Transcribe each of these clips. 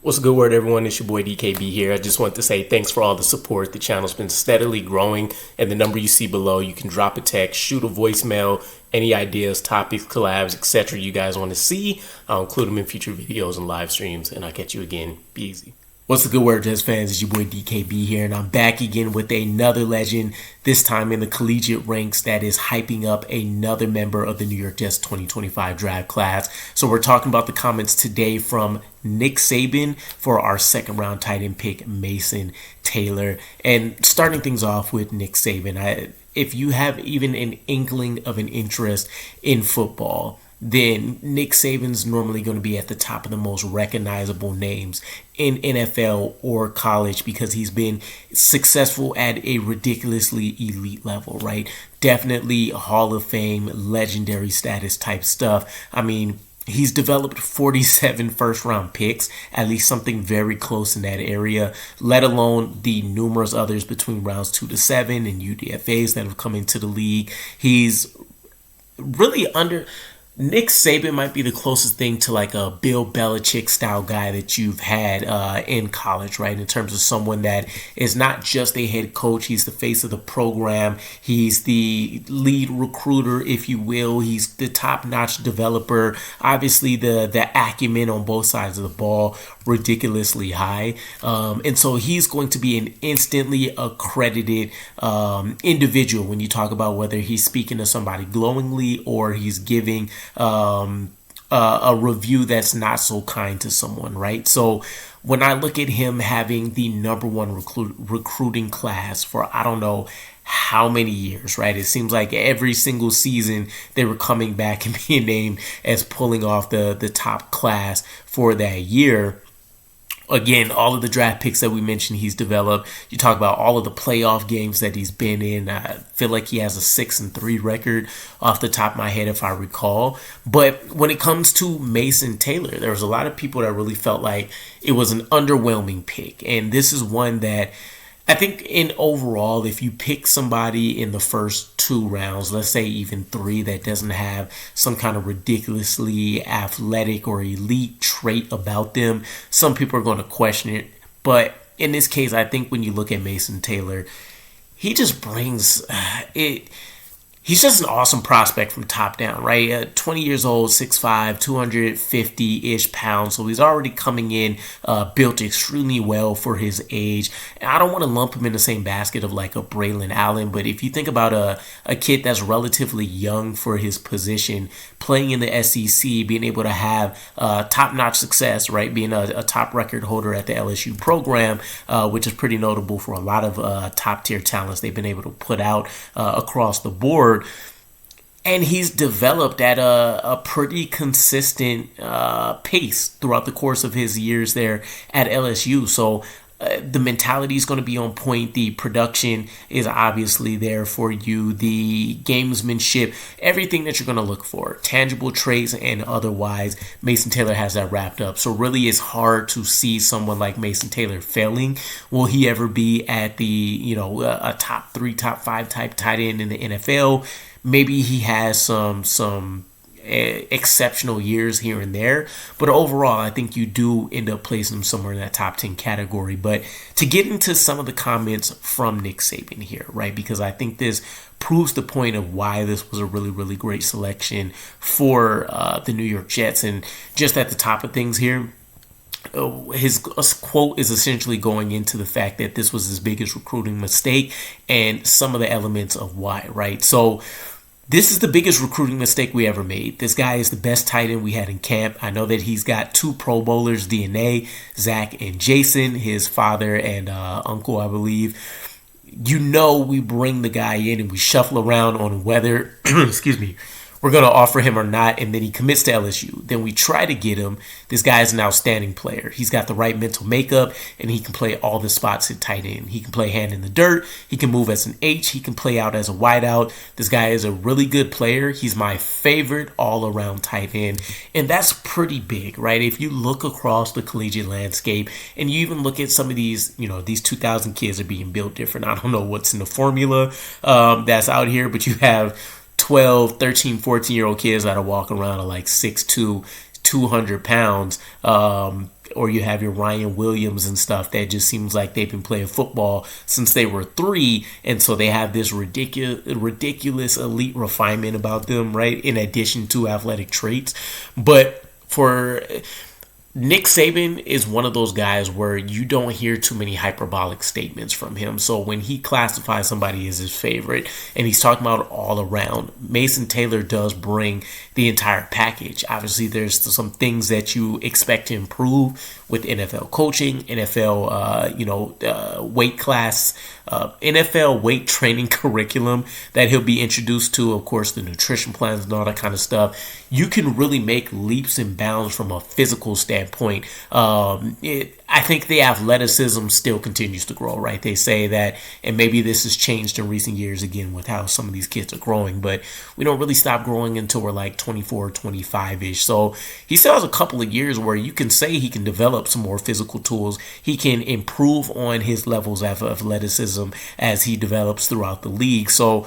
What's a good word, everyone? It's your boy DKB here. I just want to say thanks for all the support. The channel's been steadily growing, and the number you see below, you can drop a text, shoot a voicemail, any ideas, topics, collabs, etc. you guys want to see. I'll include them in future videos and live streams, and I'll catch you again. Be easy. What's the good word, Jets fans? It's your boy DKB here, and I'm back again with another legend, this time in the collegiate ranks that is hyping up another member of the New York Jets 2025 draft class. So we're talking about the comments today from Nick Saban for our second round tight end pick, Mason Taylor. And starting things off with Nick Saban, if you have even an inkling of an interest in football, then Nick Saban's normally going to be at the top of the most recognizable names in NFL or college because he's been successful at a ridiculously elite level, right? Definitely Hall of Fame, legendary status type stuff. I mean, he's developed 47 first-round picks, at least something very close in that area, let alone the numerous others between rounds 2 to 7 and UDFAs that have come into the league. He's really Nick Saban might be the closest thing to like a Bill Belichick style guy that you've had in college, right? In terms of someone that is not just a head coach, he's the face of the program. He's the lead recruiter, if you will. He's the top-notch developer. Obviously, the acumen on both sides of the ball ridiculously high, and so he's going to be an instantly accredited individual when you talk about whether he's speaking to somebody glowingly or he's giving a review that's not so kind to someone, right? So when I look at him having the number one recruiting class for I don't know how many years, right? It seems like every single season they were coming back and being named as pulling off the top class for that year. Again, all of the draft picks that we mentioned he's developed. You talk about all of the playoff games that he's been in. I feel like he has a 6-3 record off the top of my head, if I recall. But when it comes to Mason Taylor, there was a lot of people that really felt like it was an underwhelming pick. And this is one that I think in overall, if you pick somebody in the first 2 rounds, let's say even 3, that doesn't have some kind of ridiculously athletic or elite trait about them, some people are going to question it. But in this case, I think when you look at Mason Taylor, he just brings it. He's just an awesome prospect from top down, right? 20 years old, 6'5", 250-ish pounds. So he's already coming in built extremely well for his age. And I don't want to lump him in the same basket of like a Braylon Allen, but if you think about a kid that's relatively young for his position, playing in the SEC, being able to have top-notch success, right? Being a top record holder at the LSU program, which is pretty notable for a lot of top-tier talents they've been able to put out across the board. And he's developed at a pretty consistent pace throughout the course of his years there at LSU. So the mentality is going to be on point. The production is obviously there for you. The gamesmanship, everything that you're going to look for, tangible traits and otherwise, Mason Taylor has that wrapped up. So really it's hard to see someone like Mason Taylor failing. Will he ever be at the, a top 3, top 5 type tight end in the NFL? Maybe he has some exceptional years here and there, but overall I think you do end up placing him somewhere in that top 10 category. But to get into some of the comments from Nick Saban here, right, because I think this proves the point of why this was a really, really great selection for the New York Jets. And just at the top of things here, his quote is essentially going into the fact that this was his biggest recruiting mistake and some of the elements of why, right? So this is the biggest recruiting mistake we ever made. This guy is the best tight end we had in camp. I know that he's got 2 Pro Bowlers, DNA, Zach and Jason, his father and uncle, I believe. We bring the guy in and we shuffle around on whether, excuse me, we're going to offer him or not, and then he commits to LSU. Then we try to get him. This guy is an outstanding player. He's got the right mental makeup, and he can play all the spots at tight end. He can play hand in the dirt. He can move as an H. He can play out as a wideout. This guy is a really good player. He's my favorite all-around tight end, and that's pretty big, right? If you look across the collegiate landscape, and you even look at some of these, these 2,000 kids are being built different. I don't know what's in the formula that's out here, but you have 12, 13, 14-year-old kids that are walking around at like 6'2", 200 pounds. or you have your Ryan Williams and stuff that just seems like they've been playing football since they were 3, and so they have this ridiculous elite refinement about them, right? In addition to athletic traits, but for Nick Saban is one of those guys where you don't hear too many hyperbolic statements from him. So when he classifies somebody as his favorite and he's talking about all around, Mason Taylor does bring the entire package. Obviously, there's some things that you expect to improve with NFL coaching, NFL, weight class, NFL weight training curriculum that he'll be introduced to. Of course, the nutrition plans and all that kind of stuff. You can really make leaps and bounds from a physical standpoint. I think the athleticism still continues to grow, right? They say that, and maybe this has changed in recent years again with how some of these kids are growing, but we don't really stop growing until we're like 24, 25-ish. So he still has a couple of years where you can say he can develop some more physical tools. He can improve on his levels of athleticism as he develops throughout the league. So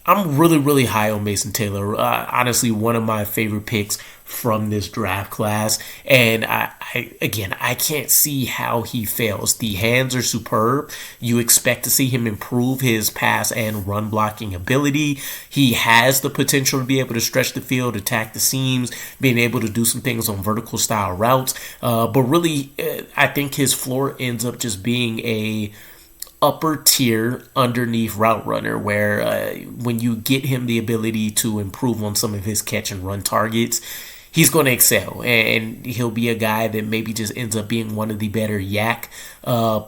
I'm really, really high on Mason Taylor. Honestly, one of my favorite picks from this draft class. And I can't see how he fails. The hands are superb. You expect to see him improve his pass and run blocking ability. He has the potential to be able to stretch the field, attack the seams, being able to do some things on vertical style routes. But really, I think his floor ends up just being a upper tier underneath route runner, where when you get him the ability to improve on some of his catch and run targets, he's going to excel, and he'll be a guy that maybe just ends up being one of the better yak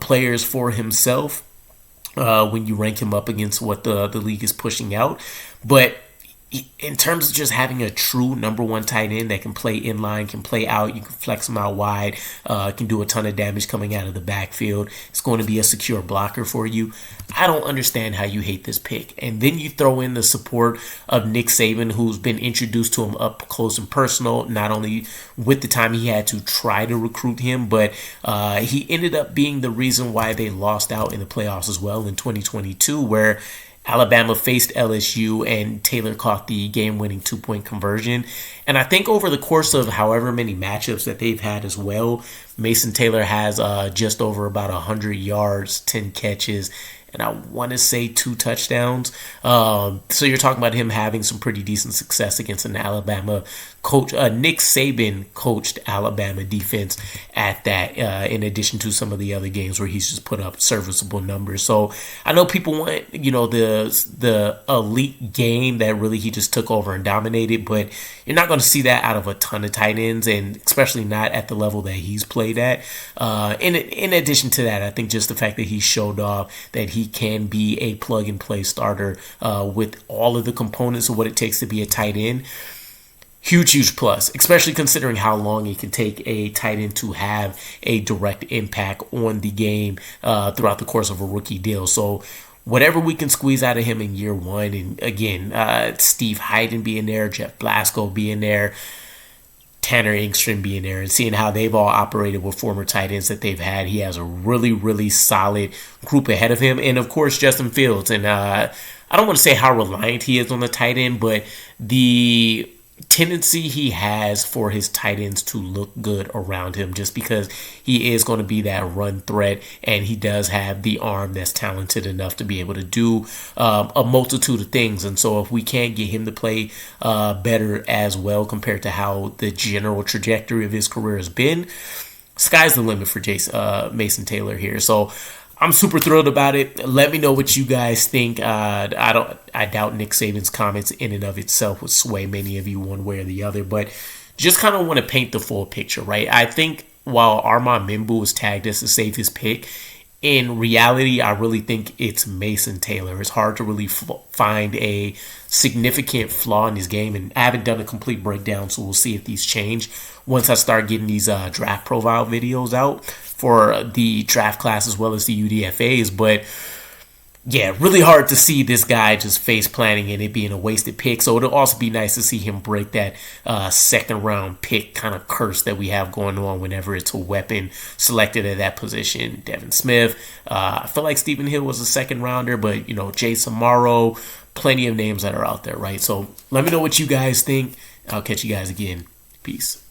players for himself when you rank him up against what the league is pushing out. But in terms of just having a true number one tight end that can play inline, can play out, you can flex him out wide, can do a ton of damage coming out of the backfield. It's going to be a secure blocker for you. I don't understand how you hate this pick. And then you throw in the support of Nick Saban, who's been introduced to him up close and personal, not only with the time he had to try to recruit him, but he ended up being the reason why they lost out in the playoffs as well in 2022, where Alabama faced LSU and Taylor caught the game-winning 2-point conversion. And I think over the course of however many matchups that they've had as well, Mason Taylor has just over about 100 yards, 10 catches, and I want to say 2 touchdowns. So you're talking about him having some pretty decent success against an Alabama coach, Nick Saban coached Alabama defense at that, in addition to some of the other games where he's just put up serviceable numbers. So I know people want, the elite game that really he just took over and dominated, but you're not going to see that out of a ton of tight ends, and especially not at the level that he's played at. In addition to that, I think just the fact that he showed off that he can be a plug-and-play starter with all of the components of what it takes to be a tight end. Huge plus, especially considering how long it can take a tight end to have a direct impact on the game throughout the course of a rookie deal. So whatever we can squeeze out of him in year one, and again, Steve Hyden being there, Jeff Blasco being there, Tanner Engstrom being there, and seeing how they've all operated with former tight ends that they've had, he has a really, really solid group ahead of him. And of course, Justin Fields. And I don't want to say how reliant he is on the tight end, but the tendency he has for his tight ends to look good around him, just because he is going to be that run threat, and he does have the arm that's talented enough to be able to do a multitude of things. And so if we can't get him to play better as well compared to how the general trajectory of his career has been, sky's the limit for Mason Taylor here. So I'm super thrilled about it. Let me know what you guys think. I doubt Nick Saban's comments in and of itself would sway many of you one way or the other, but just kind of want to paint the full picture, right? I think while Armand Mimbu was tagged as the safest pick, in reality, I really think it's Mason Taylor. It's hard to really find a significant flaw in his game, and I haven't done a complete breakdown, so we'll see if these change once I start getting these draft profile videos out for the draft class as well as the UDFAs. But yeah, really hard to see this guy just face planting and it being a wasted pick. So it'll also be nice to see him break that second round pick kind of curse that we have going on whenever it's a weapon selected at that position. Devin Smith, I feel like Stephen Hill was a second rounder, but Jason Morrow, plenty of names that are out there, right? So let me know what you guys think. I'll catch you guys again. Peace.